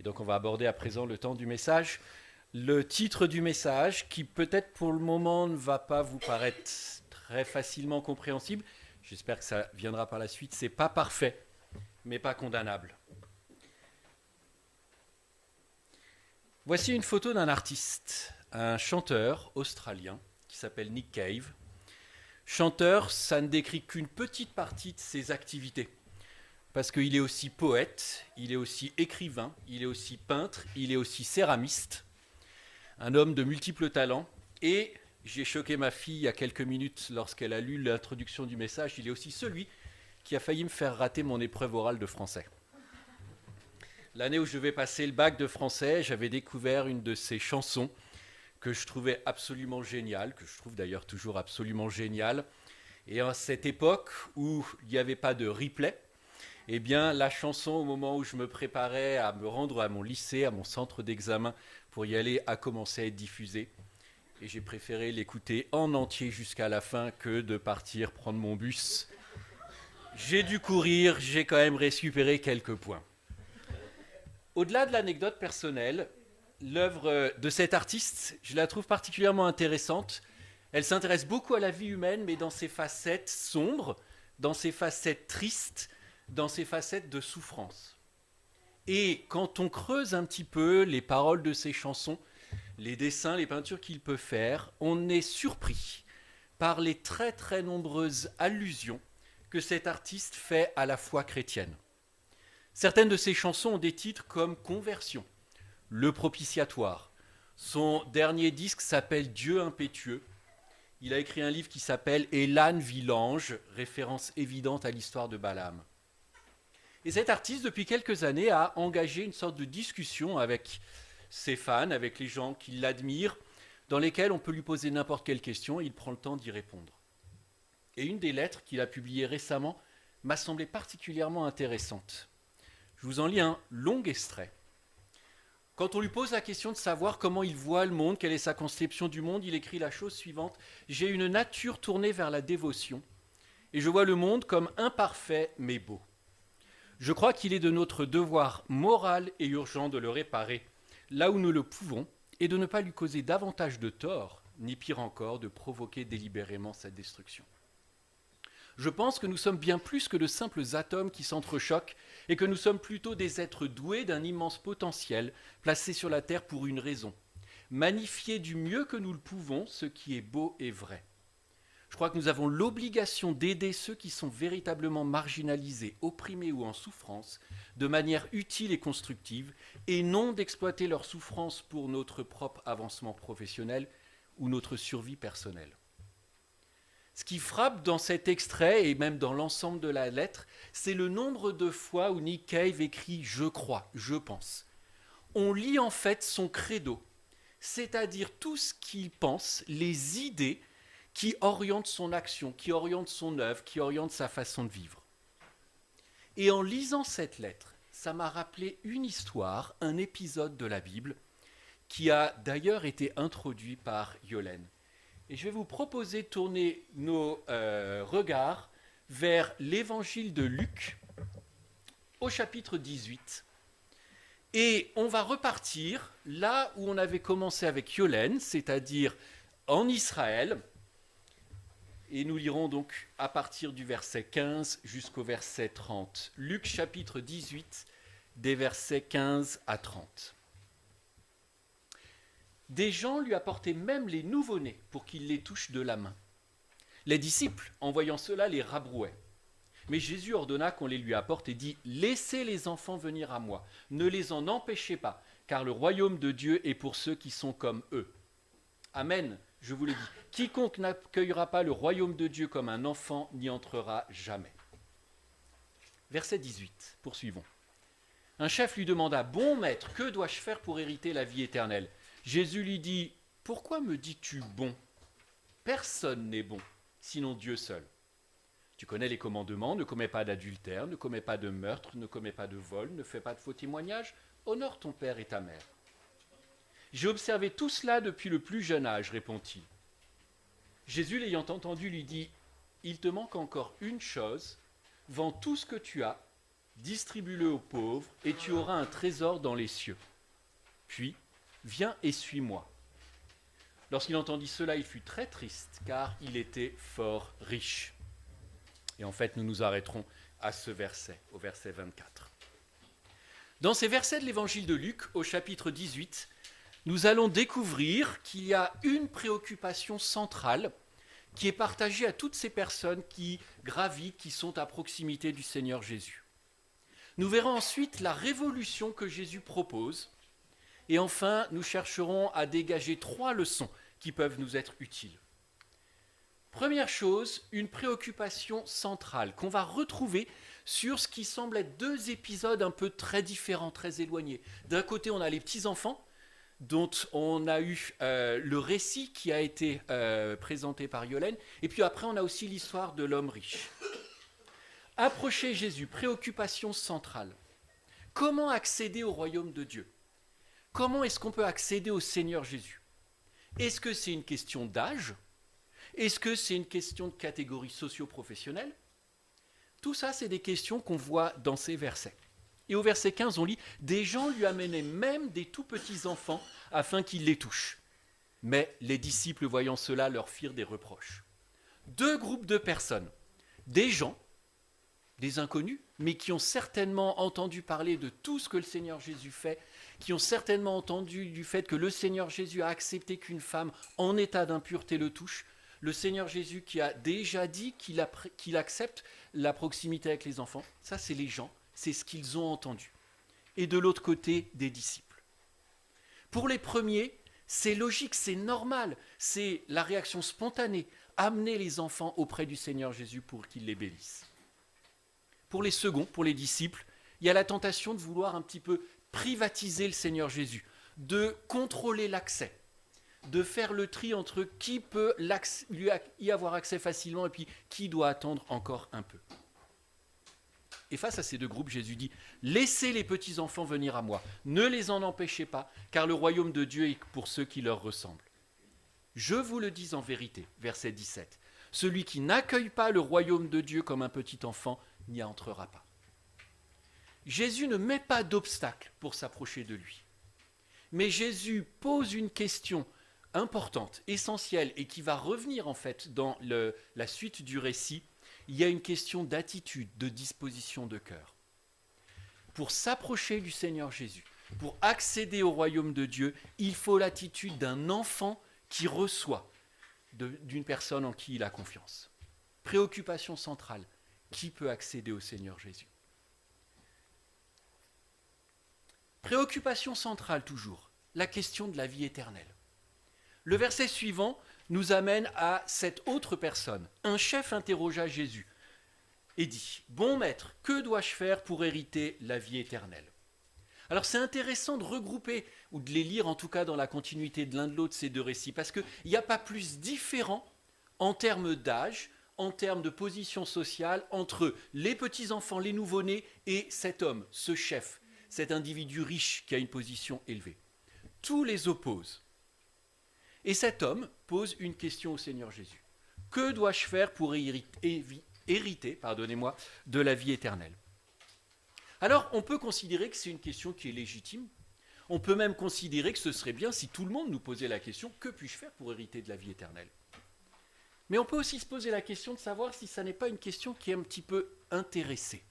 Et donc on va aborder à présent le temps du message. Le titre du message, qui peut-être pour le moment ne va pas vous paraître très facilement compréhensible, j'espère que ça viendra par la suite, c'est pas parfait, mais pas condamnable. Voici une photo d'un artiste, un chanteur australien qui s'appelle Nick Cave. Chanteur, ça ne décrit qu'une petite partie de ses activités. Parce qu'il est aussi poète, il est aussi écrivain, il est aussi peintre, il est aussi céramiste. Un homme de multiples talents. Et j'ai choqué ma fille il y a quelques minutes lorsqu'elle a lu l'introduction du message. Il est aussi celui qui a failli me faire rater mon épreuve orale de français. L'année où je devais passer le bac de français, j'avais découvert une de ses chansons que je trouvais absolument géniale, que je trouve d'ailleurs toujours absolument géniale. Et à cette époque où il n'y avait pas de replay, eh bien, la chanson, au moment où je me préparais à me rendre à mon lycée, à mon centre d'examen, pour y aller, a commencé à être diffusée. Et j'ai préféré l'écouter en entier jusqu'à la fin que de partir prendre mon bus. J'ai dû courir, j'ai quand même récupéré quelques points. Au-delà de l'anecdote personnelle, l'œuvre de cet artiste, je la trouve particulièrement intéressante. Elle s'intéresse beaucoup à la vie humaine, mais dans ses facettes sombres, dans ses facettes tristes, dans ses facettes de souffrance. Et quand on creuse un petit peu les paroles de ses chansons, les dessins, les peintures qu'il peut faire, on est surpris par les très très nombreuses allusions que cet artiste fait à la foi chrétienne. Certaines de ses chansons ont des titres comme Conversion, Le Propitiatoire. Son dernier disque s'appelle Dieu impétueux. Il a écrit un livre qui s'appelle Et l'âne vit l'ange, référence évidente à l'histoire de Balaam. Et cet artiste, depuis quelques années, a engagé une sorte de discussion avec ses fans, avec les gens qui l'admirent, dans lesquels on peut lui poser n'importe quelle question et il prend le temps d'y répondre. Et une des lettres qu'il a publiées récemment m'a semblé particulièrement intéressante. Je vous en lis un long extrait. Quand on lui pose la question de savoir comment il voit le monde, quelle est sa conception du monde, il écrit la chose suivante. J'ai une nature tournée vers la dévotion et je vois le monde comme imparfait mais beau. Je crois qu'il est de notre devoir moral et urgent de le réparer, là où nous le pouvons, et de ne pas lui causer davantage de tort, ni pire encore, de provoquer délibérément sa destruction. Je pense que nous sommes bien plus que de simples atomes qui s'entrechoquent, et que nous sommes plutôt des êtres doués d'un immense potentiel, placés sur la Terre pour une raison. Magnifier du mieux que nous le pouvons ce qui est beau et vrai. Je crois que nous avons l'obligation d'aider ceux qui sont véritablement marginalisés, opprimés ou en souffrance, de manière utile et constructive, et non d'exploiter leur souffrance pour notre propre avancement professionnel ou notre survie personnelle. Ce qui frappe dans cet extrait, et même dans l'ensemble de la lettre, c'est le nombre de fois où Nick Cave écrit « je crois »,« je pense ». On lit en fait son credo, c'est-à-dire tout ce qu'il pense, les idées qui oriente son action, qui oriente son œuvre, qui oriente sa façon de vivre. Et en lisant cette lettre, ça m'a rappelé une histoire, un épisode de la Bible, qui a d'ailleurs été introduit par Yolène. Et je vais vous proposer de tourner nos regards vers l'évangile de Luc, au chapitre 18. Et on va repartir là où on avait commencé avec Yolène, c'est-à-dire en Israël. Et nous lirons donc à partir du verset 15 jusqu'au verset 30. Luc chapitre 18, des versets 15 à 30. Des gens lui apportaient même les nouveau-nés pour qu'il les touche de la main. Les disciples, en voyant cela, les rabrouaient. Mais Jésus ordonna qu'on les lui apporte et dit « Laissez les enfants venir à moi, ne les en empêchez pas, car le royaume de Dieu est pour ceux qui sont comme eux. » Amen, je vous le dis. Quiconque n'accueillera pas le royaume de Dieu comme un enfant n'y entrera jamais. Verset 18, poursuivons. Un chef lui demanda, bon maître, que dois-je faire pour hériter la vie éternelle? Jésus lui dit, pourquoi me dis-tu bon? Personne n'est bon, sinon Dieu seul. Tu connais les commandements, ne commets pas d'adultère, ne commets pas de meurtre, ne commets pas de vol, ne fais pas de faux témoignages, honore ton père et ta mère. J'ai observé tout cela depuis le plus jeune âge, répond-il. Jésus, l'ayant entendu, lui dit, il te manque encore une chose, vends tout ce que tu as, distribue-le aux pauvres, et tu auras un trésor dans les cieux. Puis, viens et suis-moi. Lorsqu'il entendit cela, il fut très triste, car il était fort riche. Et en fait, nous nous arrêterons à ce verset, au verset 24. Dans ces versets de l'évangile de Luc, au chapitre 18, nous allons découvrir qu'il y a une préoccupation centrale qui est partagée à toutes ces personnes qui gravitent, qui sont à proximité du Seigneur Jésus. Nous verrons ensuite la révolution que Jésus propose. Et enfin, nous chercherons à dégager 3 leçons qui peuvent nous être utiles. Première chose, une préoccupation centrale qu'on va retrouver sur ce qui semble être 2 épisodes un peu très différents, très éloignés. D'un côté, on a les petits-enfants, dont on a eu le récit qui a été présenté par Yolène, et puis après, on a aussi l'histoire de l'homme riche. Approcher Jésus, préoccupation centrale. Comment accéder au royaume de Dieu ? Comment est-ce qu'on peut accéder au Seigneur Jésus ? Est-ce que c'est une question d'âge ? Est-ce que c'est une question de catégorie socio-professionnelle ? Tout ça, c'est des questions qu'on voit dans ces versets. Et au verset 15, on lit « Des gens lui amenaient même des tout petits enfants afin qu'il les touche. Mais les disciples, voyant cela, leur firent des reproches. » 2 groupes de personnes. Des gens, des inconnus, mais qui ont certainement entendu parler de tout ce que le Seigneur Jésus fait, qui ont certainement entendu du fait que le Seigneur Jésus a accepté qu'une femme en état d'impureté le touche, le Seigneur Jésus qui a déjà dit qu'il accepte la proximité avec les enfants. Ça, c'est les gens, c'est ce qu'ils ont entendu. Et de l'autre côté, des disciples. Pour les premiers, c'est logique, c'est normal, c'est la réaction spontanée, amener les enfants auprès du Seigneur Jésus pour qu'il les bénisse. Pour les seconds, pour les disciples, il y a la tentation de vouloir un petit peu privatiser le Seigneur Jésus, de contrôler l'accès, de faire le tri entre qui peut y avoir accès facilement et puis qui doit attendre encore un peu. Et face à ces 2 groupes, Jésus dit « Laissez les petits-enfants venir à moi, ne les en empêchez pas, car le royaume de Dieu est pour ceux qui leur ressemblent. Je vous le dis en vérité, verset 17, celui qui n'accueille pas le royaume de Dieu comme un petit enfant n'y entrera pas. » Jésus ne met pas d'obstacle pour s'approcher de lui. Mais Jésus pose une question importante, essentielle, et qui va revenir en fait dans la suite du récit. Il y a une question d'attitude, de disposition de cœur. Pour s'approcher du Seigneur Jésus, pour accéder au royaume de Dieu, il faut l'attitude d'un enfant qui reçoit d'une personne en qui il a confiance. Préoccupation centrale, qui peut accéder au Seigneur Jésus ? Préoccupation centrale toujours, la question de la vie éternelle. Le verset suivant nous amène à cette autre personne. Un chef interrogea Jésus et dit « Bon maître, que dois-je faire pour hériter la vie éternelle ?» Alors c'est intéressant de regrouper, ou de les lire en tout cas dans la continuité de l'un de l'autre, ces 2 récits, parce qu'il n'y a pas plus différent en termes d'âge, en termes de position sociale, entre les petits-enfants, les nouveau-nés, et cet homme, ce chef, cet individu riche qui a une position élevée. Tout les oppose. Et cet homme pose une question au Seigneur Jésus. Que dois-je faire pour hériter de la vie éternelle ? Alors, on peut considérer que c'est une question qui est légitime. On peut même considérer que ce serait bien si tout le monde nous posait la question « Que puis-je faire pour hériter de la vie éternelle ?» Mais on peut aussi se poser la question de savoir si ça n'est pas une question qui est un petit peu intéressée.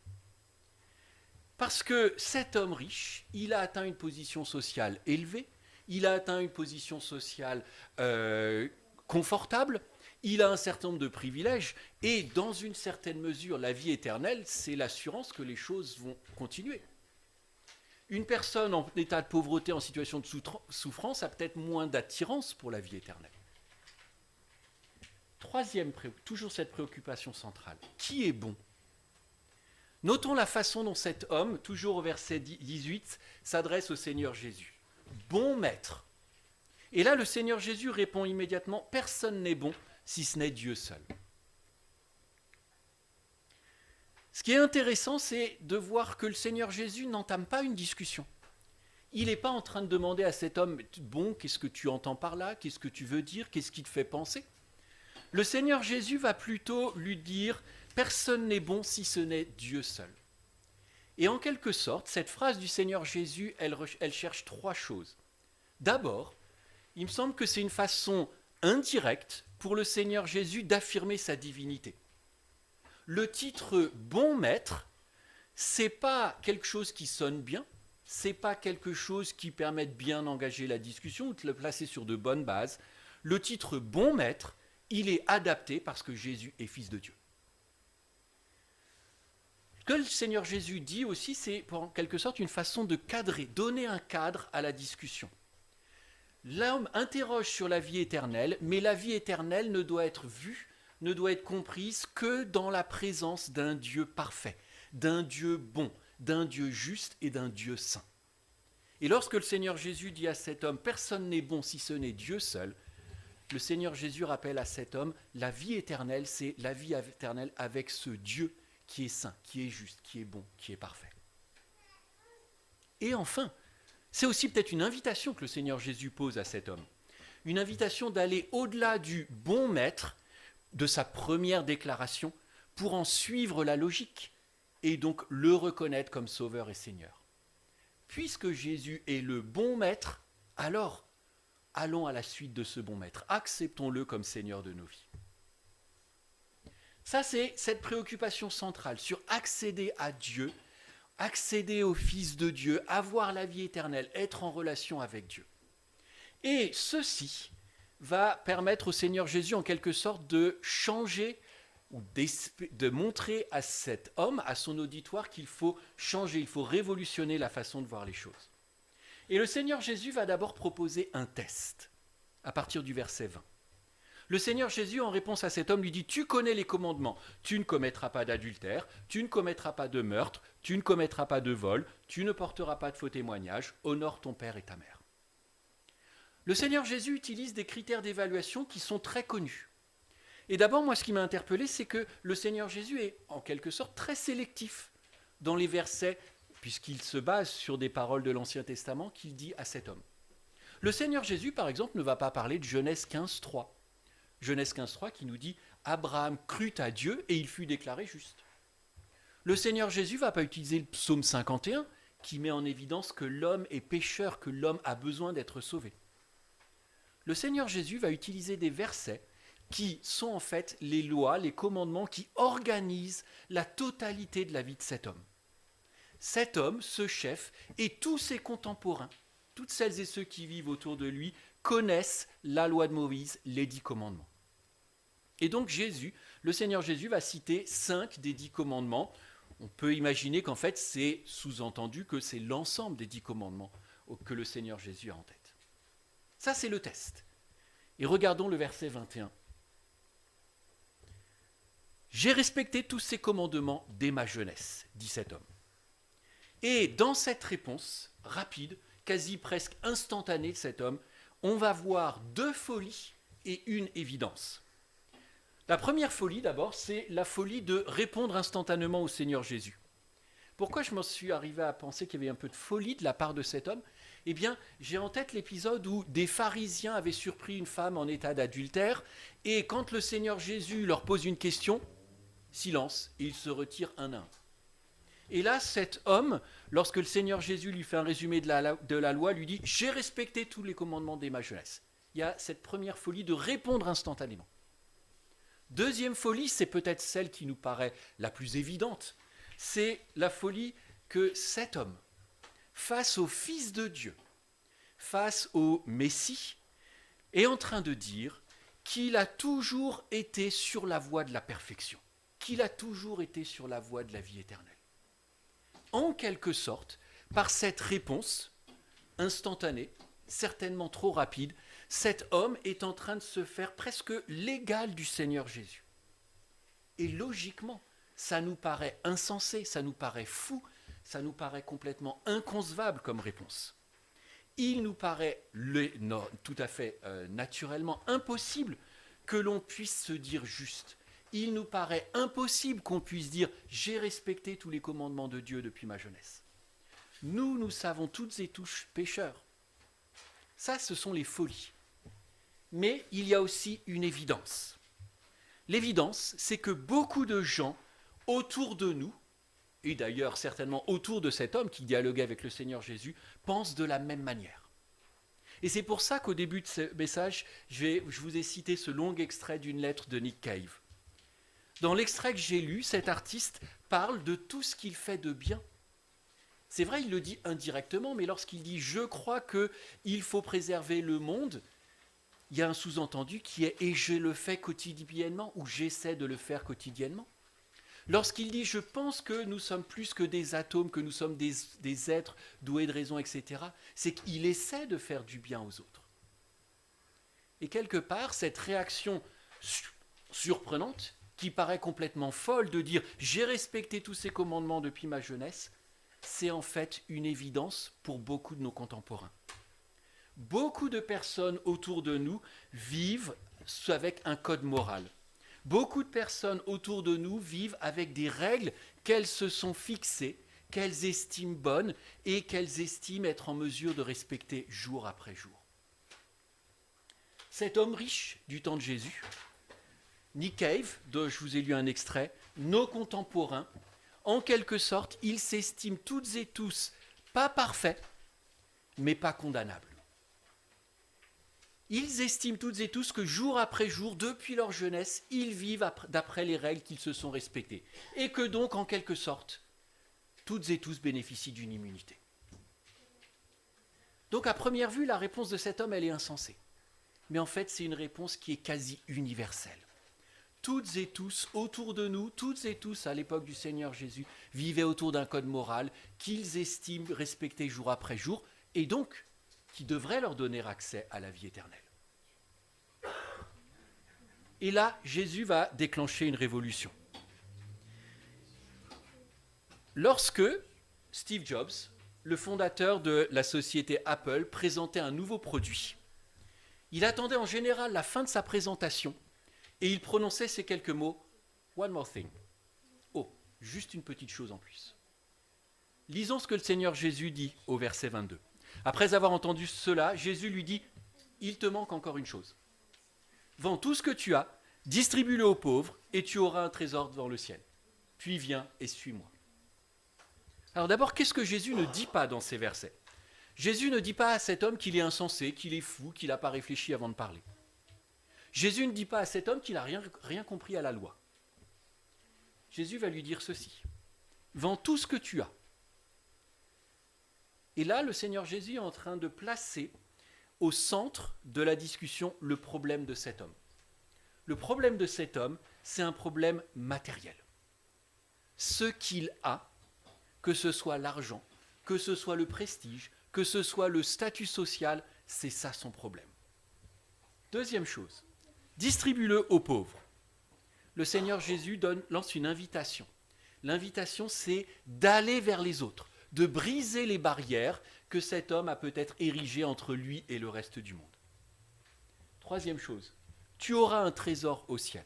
Parce que cet homme riche, il a atteint une position sociale élevée, il a atteint une position sociale confortable, il a un certain nombre de privilèges, et dans une certaine mesure, la vie éternelle, c'est l'assurance que les choses vont continuer. Une personne en état de pauvreté, en situation de souffrance, a peut-être moins d'attirance pour la vie éternelle. Troisième, toujours cette préoccupation centrale. Qui est bon ? Notons la façon dont cet homme, toujours au verset 18, s'adresse au Seigneur Jésus. Bon maître. Et là, le Seigneur Jésus répond immédiatement, personne n'est bon si ce n'est Dieu seul. Ce qui est intéressant, c'est de voir que le Seigneur Jésus n'entame pas une discussion. Il n'est pas en train de demander à cet homme, bon, qu'est-ce que tu entends par là ? Qu'est-ce que tu veux dire ? Qu'est-ce qui te fait penser ? Le Seigneur Jésus va plutôt lui dire, personne n'est bon si ce n'est Dieu seul. Et en quelque sorte, cette phrase du Seigneur Jésus, elle cherche trois choses. D'abord, il me semble que c'est une façon indirecte pour le Seigneur Jésus d'affirmer sa divinité. Le titre bon maître, c'est pas quelque chose qui sonne bien, c'est pas quelque chose qui permet de bien engager la discussion ou de le placer sur de bonnes bases. Le titre bon maître, il est adapté parce que Jésus est fils de Dieu. Ce que le Seigneur Jésus dit aussi, c'est en quelque sorte une façon de cadrer, donner un cadre à la discussion. L'homme interroge sur la vie éternelle, mais la vie éternelle ne doit être vue, ne doit être comprise que dans la présence d'un Dieu parfait, d'un Dieu bon, d'un Dieu juste et d'un Dieu saint. Et lorsque le Seigneur Jésus dit à cet homme « Personne n'est bon si ce n'est Dieu seul », le Seigneur Jésus rappelle à cet homme « La vie éternelle, c'est la vie éternelle avec ce Dieu qui est saint, qui est juste, qui est bon, qui est parfait. » Et enfin, c'est aussi peut-être une invitation que le Seigneur Jésus pose à cet homme. Une invitation d'aller au-delà du bon maître, de sa première déclaration, pour en suivre la logique et donc le reconnaître comme sauveur et Seigneur. Puisque Jésus est le bon maître, alors allons à la suite de ce bon maître. Acceptons-le comme Seigneur de nos vies. Ça, c'est cette préoccupation centrale sur accéder à Dieu, accéder au Fils de Dieu, avoir la vie éternelle, être en relation avec Dieu. Et ceci va permettre au Seigneur Jésus en quelque sorte de changer ou de montrer à cet homme, à son auditoire, qu'il faut changer, il faut révolutionner la façon de voir les choses. Et le Seigneur Jésus va d'abord proposer un test, à partir du verset 20. Le Seigneur Jésus, en réponse à cet homme, lui dit « Tu connais les commandements, tu ne commettras pas d'adultère, tu ne commettras pas de meurtre, tu ne commettras pas de vol, tu ne porteras pas de faux témoignages, honore ton père et ta mère. » Le Seigneur Jésus utilise des critères d'évaluation qui sont très connus. Et d'abord, moi, ce qui m'a interpellé, c'est que le Seigneur Jésus est, en quelque sorte, très sélectif dans les versets, puisqu'il se base sur des paroles de l'Ancien Testament qu'il dit à cet homme. Le Seigneur Jésus, par exemple, ne va pas parler de Genèse 15, 3. Genèse 15, 3 qui nous dit « Abraham crut à Dieu et il fut déclaré juste ». Le Seigneur Jésus ne va pas utiliser le psaume 51 qui met en évidence que l'homme est pécheur, que l'homme a besoin d'être sauvé. Le Seigneur Jésus va utiliser des versets qui sont en fait les lois, les commandements qui organisent la totalité de la vie de cet homme. Cet homme, ce chef, et tous ses contemporains, toutes celles et ceux qui vivent autour de lui, connaissent la loi de Moïse, les 10 commandements. Et donc Jésus, le Seigneur Jésus va citer 5 des 10 commandements. On peut imaginer qu'en fait c'est sous-entendu que c'est l'ensemble des 10 commandements que le Seigneur Jésus a en tête. Ça c'est le test. Et regardons le verset 21. « J'ai respecté tous ces commandements dès ma jeunesse, dit cet homme. » Et dans cette réponse rapide, quasi presque instantanée de cet homme, on va voir 2 folies et une évidence. La première folie d'abord, c'est la folie de répondre instantanément au Seigneur Jésus. Pourquoi je m'en suis arrivé à penser qu'il y avait un peu de folie de la part de cet homme ? Eh bien, j'ai en tête l'épisode où des pharisiens avaient surpris une femme en état d'adultère, et quand le Seigneur Jésus leur pose une question, silence, et ils se retirent un à un. Et là, cet homme, lorsque le Seigneur Jésus lui fait un résumé de la loi, lui dit « J'ai respecté tous les commandements dès ma jeunesse ». Il y a cette première folie de répondre instantanément. Deuxième folie, c'est peut-être celle qui nous paraît la plus évidente, c'est la folie que cet homme, face au Fils de Dieu, face au Messie, est en train de dire qu'il a toujours été sur la voie de la perfection, qu'il a toujours été sur la voie de la vie éternelle. En quelque sorte, par cette réponse instantanée, certainement trop rapide, cet homme est en train de se faire presque l'égal du Seigneur Jésus. Et logiquement, ça nous paraît insensé, ça nous paraît fou, ça nous paraît complètement inconcevable comme réponse. Il nous paraît tout à fait naturellement impossible que l'on puisse se dire juste. Il nous paraît impossible qu'on puisse dire « j'ai respecté tous les commandements de Dieu depuis ma jeunesse ». Nous savons toutes et tous pécheurs. Ça, ce sont les folies. Mais il y a aussi une évidence. L'évidence, c'est que beaucoup de gens autour de nous et d'ailleurs certainement autour de cet homme qui dialoguait avec le Seigneur Jésus, pensent de la même manière. Et c'est pour ça qu'au début de ce message, je vous ai cité ce long extrait d'une lettre de Nick Cave. Dans l'extrait que j'ai lu, cet artiste parle de tout ce qu'il fait de bien. C'est vrai, il le dit indirectement, mais lorsqu'il dit « je crois qu'il faut préserver le monde », il y a un sous-entendu qui est « et je le fais quotidiennement » ou « j'essaie de le faire quotidiennement ». Lorsqu'il dit « je pense que nous sommes plus que des atomes, que nous sommes des êtres doués de raison, etc. », c'est qu'il essaie de faire du bien aux autres. Et quelque part, cette réaction surprenante, qui paraît complètement folle de dire « j'ai respecté tous ces commandements depuis ma jeunesse », c'est en fait une évidence pour beaucoup de nos contemporains. Beaucoup de personnes autour de nous vivent avec un code moral. Beaucoup de personnes autour de nous vivent avec des règles qu'elles se sont fixées, qu'elles estiment bonnes et qu'elles estiment être en mesure de respecter jour après jour. Cet homme riche du temps de Jésus, Nick Cave, dont je vous ai lu un extrait, nos contemporains, en quelque sorte, ils s'estiment toutes et tous pas parfaits, mais pas condamnables. Ils estiment toutes et tous que jour après jour, depuis leur jeunesse, ils vivent d'après les règles qu'ils se sont respectées. Et que donc, en quelque sorte, toutes et tous bénéficient d'une immunité. Donc, à première vue, la réponse de cet homme, elle est insensée. Mais en fait, c'est une réponse qui est quasi universelle. Toutes et tous, autour de nous, toutes et tous, à l'époque du Seigneur Jésus, vivaient autour d'un code moral qu'ils estiment respecter jour après jour, et donc qui devrait leur donner accès à la vie éternelle. Et là, Jésus va déclencher une révolution. Lorsque Steve Jobs, le fondateur de la société Apple, présentait un nouveau produit, il attendait en général la fin de sa présentation et il prononçait ces quelques mots « One more thing ». Oh, juste une petite chose en plus. Lisons ce que le Seigneur Jésus dit au verset 22. Après avoir entendu cela, Jésus lui dit « Il te manque encore une chose. Vends tout ce que tu as, distribue-le aux pauvres, et tu auras un trésor devant le ciel. Puis viens et suis-moi. » Alors d'abord, qu'est-ce que Jésus ne dit pas dans ces versets ? Jésus ne dit pas à cet homme qu'il est insensé, qu'il est fou, qu'il n'a pas réfléchi avant de parler. Jésus ne dit pas à cet homme qu'il n'a rien compris à la loi. Jésus va lui dire ceci. Vends tout ce que tu as. Et là, le Seigneur Jésus est en train de placer au centre de la discussion le problème de cet homme. Le problème de cet homme, c'est un problème matériel. Ce qu'il a, que ce soit l'argent, que ce soit le prestige, que ce soit le statut social, c'est ça son problème. Deuxième chose, distribue-le aux pauvres. Le Seigneur Jésus lance une invitation. L'invitation, c'est d'aller vers les autres, de briser les barrières que cet homme a peut-être érigées entre lui et le reste du monde. Troisième chose, tu auras un trésor au ciel.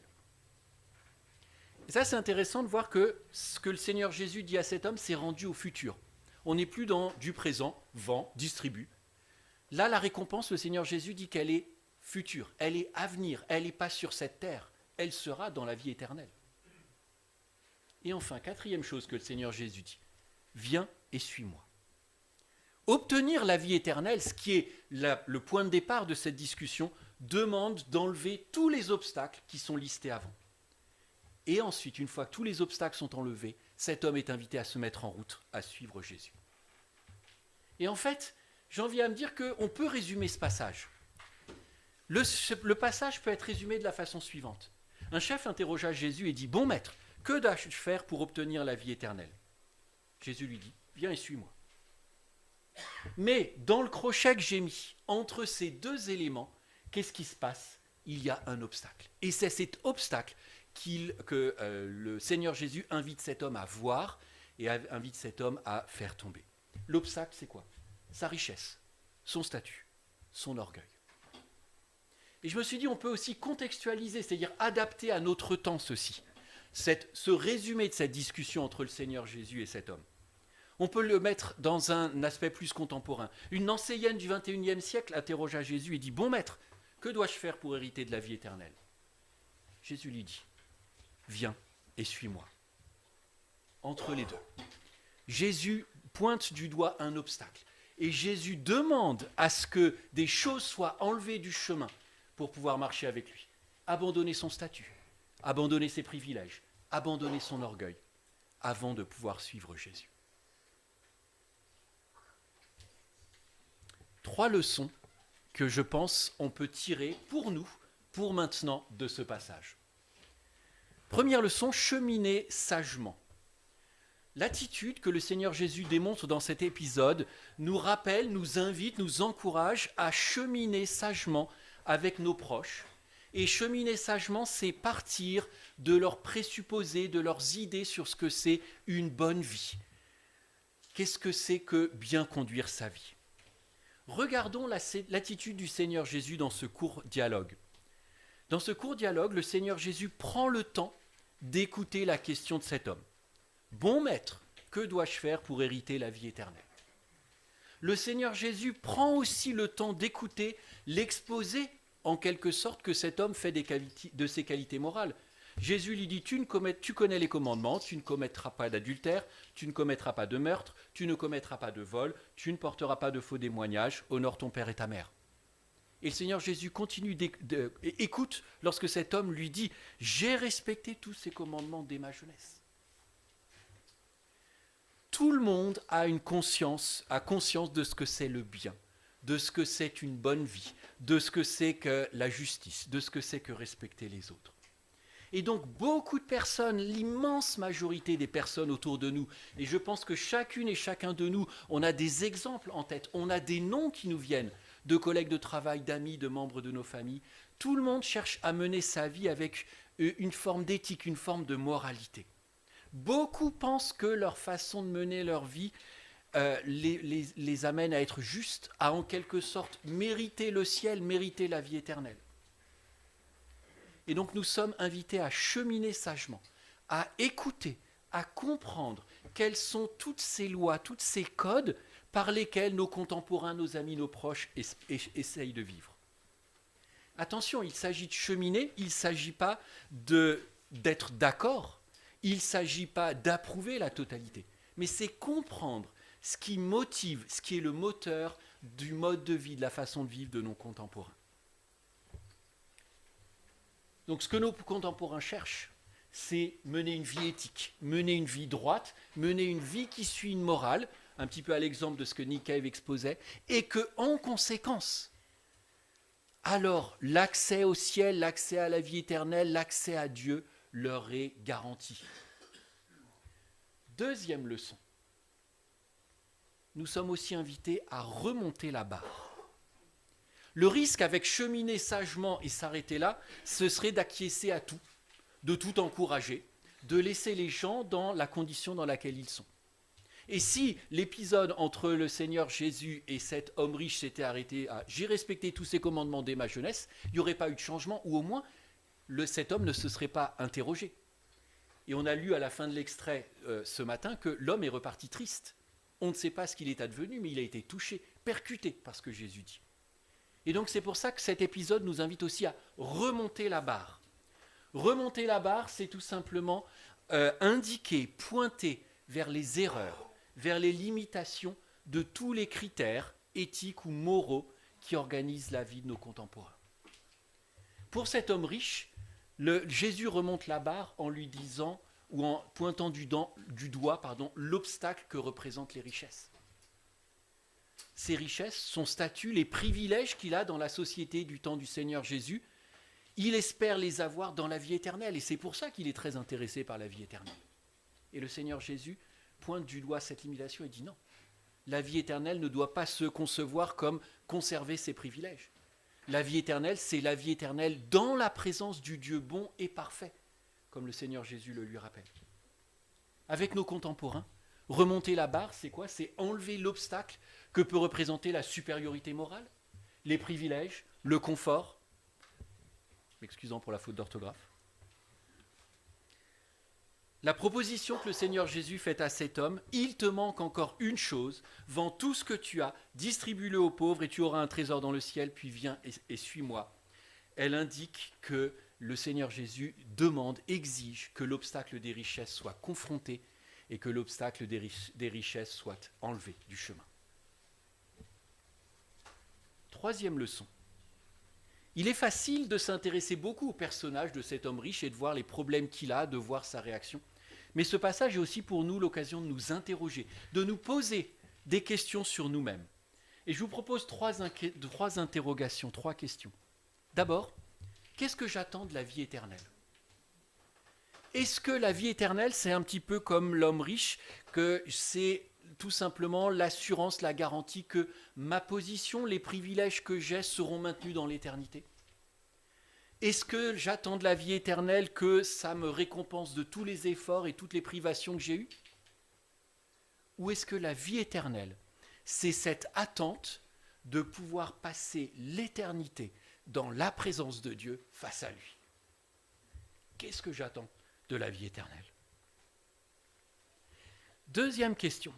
Et ça, c'est intéressant de voir que ce que le Seigneur Jésus dit à cet homme, c'est rendu au futur. On n'est plus dans du présent, vend, distribue. Là, la récompense, le Seigneur Jésus dit qu'elle est future, elle est à venir, elle n'est pas sur cette terre, elle sera dans la vie éternelle. Et enfin, quatrième chose que le Seigneur Jésus dit, viens et suis-moi. Obtenir la vie éternelle, ce qui est le point de départ de cette discussion, demande d'enlever tous les obstacles qui sont listés avant. Et ensuite, une fois que tous les obstacles sont enlevés, cet homme est invité à se mettre en route, à suivre Jésus. Et en fait, j'en viens à me dire qu'on peut résumer ce passage. Le passage peut être résumé de la façon suivante. Un chef interrogea Jésus et dit « Bon maître, que dois-je faire pour obtenir la vie éternelle ?» Jésus lui dit « Viens et suis-moi. » Mais dans le crochet que j'ai mis entre ces deux éléments, qu'est-ce qui se passe ? Il y a un obstacle. Et c'est cet obstacle que le Seigneur Jésus invite cet homme à voir et invite cet homme à faire tomber. L'obstacle, c'est quoi ? Sa richesse, son statut, son orgueil. Et je me suis dit, on peut aussi contextualiser, c'est-à-dire adapter à notre temps ceci, ce résumé de cette discussion entre le Seigneur Jésus et cet homme. On peut le mettre dans un aspect plus contemporain. Une Nancéienne du XXIe siècle interrogea Jésus et dit « Bon maître, que dois-je faire pour hériter de la vie éternelle ?» Jésus lui dit « Viens et suis-moi. » Entre les deux. Jésus pointe du doigt un obstacle. Et Jésus demande à ce que des choses soient enlevées du chemin pour pouvoir marcher avec lui. Abandonner son statut, abandonner ses privilèges, abandonner son orgueil, avant de pouvoir suivre Jésus. 3 leçons que je pense on peut tirer pour nous, pour maintenant, de ce passage. Première leçon, cheminer sagement. L'attitude que le Seigneur Jésus démontre dans cet épisode nous rappelle, nous invite, nous encourage à cheminer sagement avec nos proches. Et cheminer sagement, c'est partir de leurs présupposés, de leurs idées sur ce que c'est une bonne vie. Qu'est-ce que c'est que bien conduire sa vie ? Regardons l'attitude du Seigneur Jésus dans ce court dialogue. Dans ce court dialogue, le Seigneur Jésus prend le temps d'écouter la question de cet homme. Bon maître, que dois-je faire pour hériter la vie éternelle ? Le Seigneur Jésus prend aussi le temps d'écouter l'exposé, en quelque sorte, que cet homme fait de ses qualités morales. Jésus lui dit, tu connais les commandements, tu ne commettras pas d'adultère, tu ne commettras pas de meurtre, tu ne commettras pas de vol, tu ne porteras pas de faux témoignages, honore ton père et ta mère. Et le Seigneur Jésus continue écoute lorsque cet homme lui dit, j'ai respecté tous ces commandements dès ma jeunesse. Tout le monde a conscience de ce que c'est le bien, de ce que c'est une bonne vie, de ce que c'est que la justice, de ce que c'est que respecter les autres. Et donc beaucoup de personnes, l'immense majorité des personnes autour de nous, et je pense que chacune et chacun de nous, on a des exemples en tête, on a des noms qui nous viennent, de collègues de travail, d'amis, de membres de nos familles. Tout le monde cherche à mener sa vie avec une forme d'éthique, une forme de moralité. Beaucoup pensent que leur façon de mener leur vie les amène à être justes, à en quelque sorte mériter le ciel, mériter la vie éternelle. Et donc nous sommes invités à cheminer sagement, à écouter, à comprendre quelles sont toutes ces lois, tous ces codes par lesquels nos contemporains, nos amis, nos proches essayent de vivre. Attention, il s'agit de cheminer, il ne s'agit pas d'être d'accord, il ne s'agit pas d'approuver la totalité, mais c'est comprendre ce qui motive, ce qui est le moteur du mode de vie, de la façon de vivre de nos contemporains. Donc ce que nos contemporains cherchent, c'est mener une vie éthique, mener une vie droite, mener une vie qui suit une morale, un petit peu à l'exemple de ce que Nick Cave exposait, et que en conséquence, alors l'accès au ciel, l'accès à la vie éternelle, l'accès à Dieu leur est garanti. Deuxième leçon, nous sommes aussi invités à remonter la barre. Le risque avec cheminer sagement et s'arrêter là, ce serait d'acquiescer à tout, de tout encourager, de laisser les gens dans la condition dans laquelle ils sont. Et si l'épisode entre le Seigneur Jésus et cet homme riche s'était arrêté à « j'ai respecté tous ces commandements dès ma jeunesse », il n'y aurait pas eu de changement, ou au moins cet homme ne se serait pas interrogé. Et on a lu à la fin de l'extrait ce matin que l'homme est reparti triste. On ne sait pas ce qu'il est advenu, mais il a été touché, percuté par ce que Jésus dit. Et donc c'est pour ça que cet épisode nous invite aussi à remonter la barre. Remonter la barre, c'est tout simplement indiquer, pointer vers les erreurs, vers les limitations de tous les critères éthiques ou moraux qui organisent la vie de nos contemporains. Pour cet homme riche, Jésus remonte la barre en lui disant, ou en pointant du doigt l'obstacle que représentent les richesses. Ses richesses, son statut, les privilèges qu'il a dans la société du temps du Seigneur Jésus, il espère les avoir dans la vie éternelle. Et c'est pour ça qu'il est très intéressé par la vie éternelle. Et le Seigneur Jésus pointe du doigt cette limitation et dit non. La vie éternelle ne doit pas se concevoir comme conserver ses privilèges. La vie éternelle, c'est la vie éternelle dans la présence du Dieu bon et parfait, comme le Seigneur Jésus le lui rappelle. Avec nos contemporains, remonter la barre, c'est quoi ? C'est enlever l'obstacle que peut représenter la supériorité morale, les privilèges, le confort. M'excusant pour la faute d'orthographe. La proposition que le Seigneur Jésus fait à cet homme, il te manque encore une chose, vends tout ce que tu as, distribue-le aux pauvres et tu auras un trésor dans le ciel, puis viens et suis-moi. Elle indique que le Seigneur Jésus demande, exige que l'obstacle des richesses soit confronté et que l'obstacle des richesses soit enlevé du chemin. Troisième leçon. Il est facile de s'intéresser beaucoup au personnage de cet homme riche et de voir les problèmes qu'il a, de voir sa réaction. Mais ce passage est aussi pour nous l'occasion de nous interroger, de nous poser des questions sur nous-mêmes. Et je vous propose trois interrogations, trois questions. D'abord, qu'est-ce que j'attends de la vie éternelle ? Est-ce que la vie éternelle, c'est un petit peu comme l'homme riche, que c'est tout simplement l'assurance, la garantie que ma position, les privilèges que j'ai seront maintenus dans l'éternité ? Est-ce que j'attends de la vie éternelle que ça me récompense de tous les efforts et toutes les privations que j'ai eues ? Ou est-ce que la vie éternelle, c'est cette attente de pouvoir passer l'éternité dans la présence de Dieu face à lui ? Qu'est-ce que j'attends de la vie éternelle ? Deuxième question.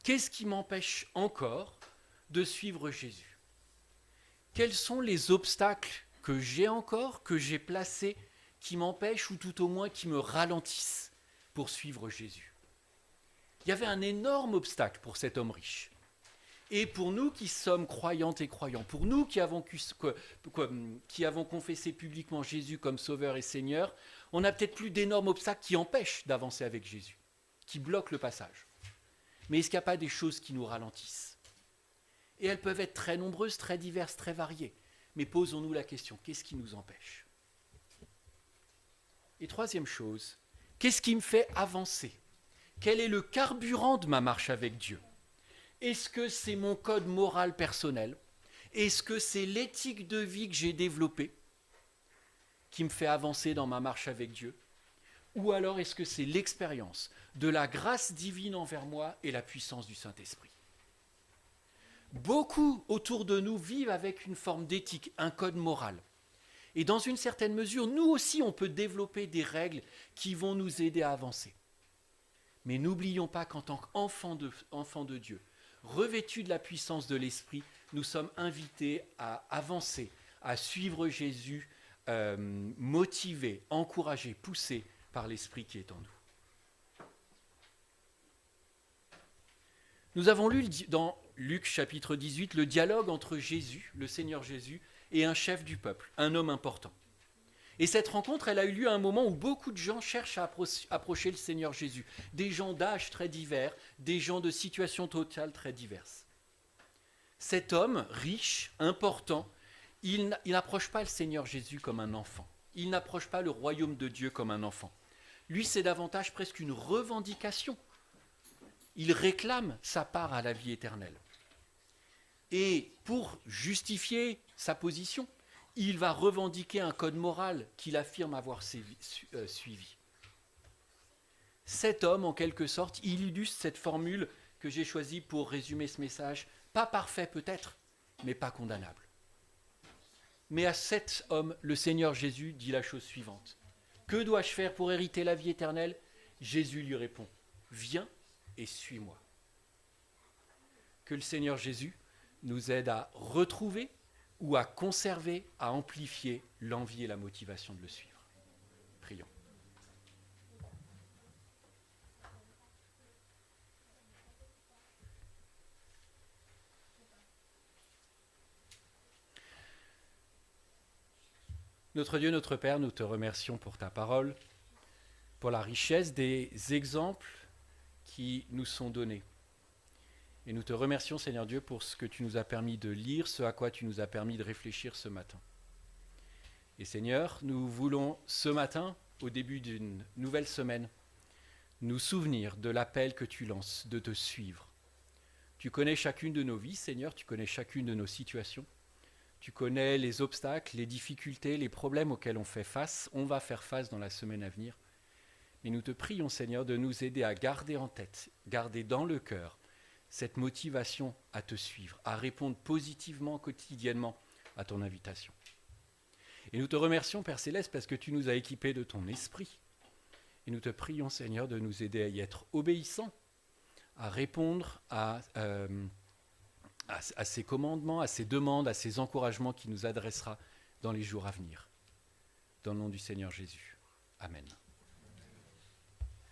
Qu'est-ce qui m'empêche encore de suivre Jésus ? Quels sont les obstacles que j'ai encore, que j'ai placés, qui m'empêchent ou tout au moins qui me ralentissent pour suivre Jésus ? Il y avait un énorme obstacle pour cet homme riche. Et pour nous qui sommes croyantes et croyants, pour nous qui avons confessé publiquement Jésus comme Sauveur et Seigneur, on n'a peut-être plus d'énormes obstacles qui empêchent d'avancer avec Jésus, qui bloquent le passage. Mais est-ce qu'il n'y a pas des choses qui nous ralentissent ? Et elles peuvent être très nombreuses, très diverses, très variées. Mais posons-nous la question, qu'est-ce qui nous empêche ? Et troisième chose, qu'est-ce qui me fait avancer ? Quel est le carburant de ma marche avec Dieu ? Est-ce que c'est mon code moral personnel ? Est-ce que c'est l'éthique de vie que j'ai développée qui me fait avancer dans ma marche avec Dieu ? Ou alors est-ce que c'est l'expérience de la grâce divine envers moi et la puissance du Saint-Esprit ? Beaucoup autour de nous vivent avec une forme d'éthique, un code moral. Et dans une certaine mesure, nous aussi, on peut développer des règles qui vont nous aider à avancer. Mais n'oublions pas qu'en tant qu'enfants de Dieu, revêtus de la puissance de l'Esprit, nous sommes invités à avancer, à suivre Jésus, motivés, encouragés, poussés par l'Esprit qui est en nous. Nous avons lu dans Luc chapitre 18 le dialogue entre Jésus, le Seigneur Jésus, et un chef du peuple, un homme important. Et cette rencontre, elle a eu lieu à un moment où beaucoup de gens cherchent à approcher le Seigneur Jésus. Des gens d'âge très divers, des gens de situations totales très diverses. Cet homme, riche, important, il n'approche pas le Seigneur Jésus comme un enfant. Il n'approche pas le royaume de Dieu comme un enfant. Lui, c'est davantage presque une revendication. Il réclame sa part à la vie éternelle. Et pour justifier sa position, il va revendiquer un code moral qu'il affirme avoir suivi. Cet homme, en quelque sorte, il illustre cette formule que j'ai choisie pour résumer ce message. Pas parfait peut-être, mais pas condamnable. Mais à cet homme, le Seigneur Jésus dit la chose suivante. Que dois-je faire pour hériter la vie éternelle ? Jésus lui répond, viens et suis-moi. Que le Seigneur Jésus nous aide à retrouver ou à conserver, à amplifier l'envie et la motivation de le suivre. Prions. Notre Dieu, notre Père, nous te remercions pour ta parole, pour la richesse des exemples qui nous sont donnés. Et nous te remercions, Seigneur Dieu, pour ce que tu nous as permis de lire, ce à quoi tu nous as permis de réfléchir ce matin. Et Seigneur, nous voulons ce matin, au début d'une nouvelle semaine, nous souvenir de l'appel que tu lances, de te suivre. Tu connais chacune de nos vies, Seigneur, tu connais chacune de nos situations. Tu connais les obstacles, les difficultés, les problèmes auxquels on va faire face dans la semaine à venir. Mais nous te prions, Seigneur, de nous aider à garder en tête, garder dans le cœur cette motivation à te suivre, à répondre positivement, quotidiennement à ton invitation. Et nous te remercions, Père Céleste, parce que tu nous as équipés de ton esprit. Et nous te prions, Seigneur, de nous aider à y être obéissants, à répondre à ces commandements, à ces demandes, à ces encouragements qu'il nous adressera dans les jours à venir. Dans le nom du Seigneur Jésus. Amen.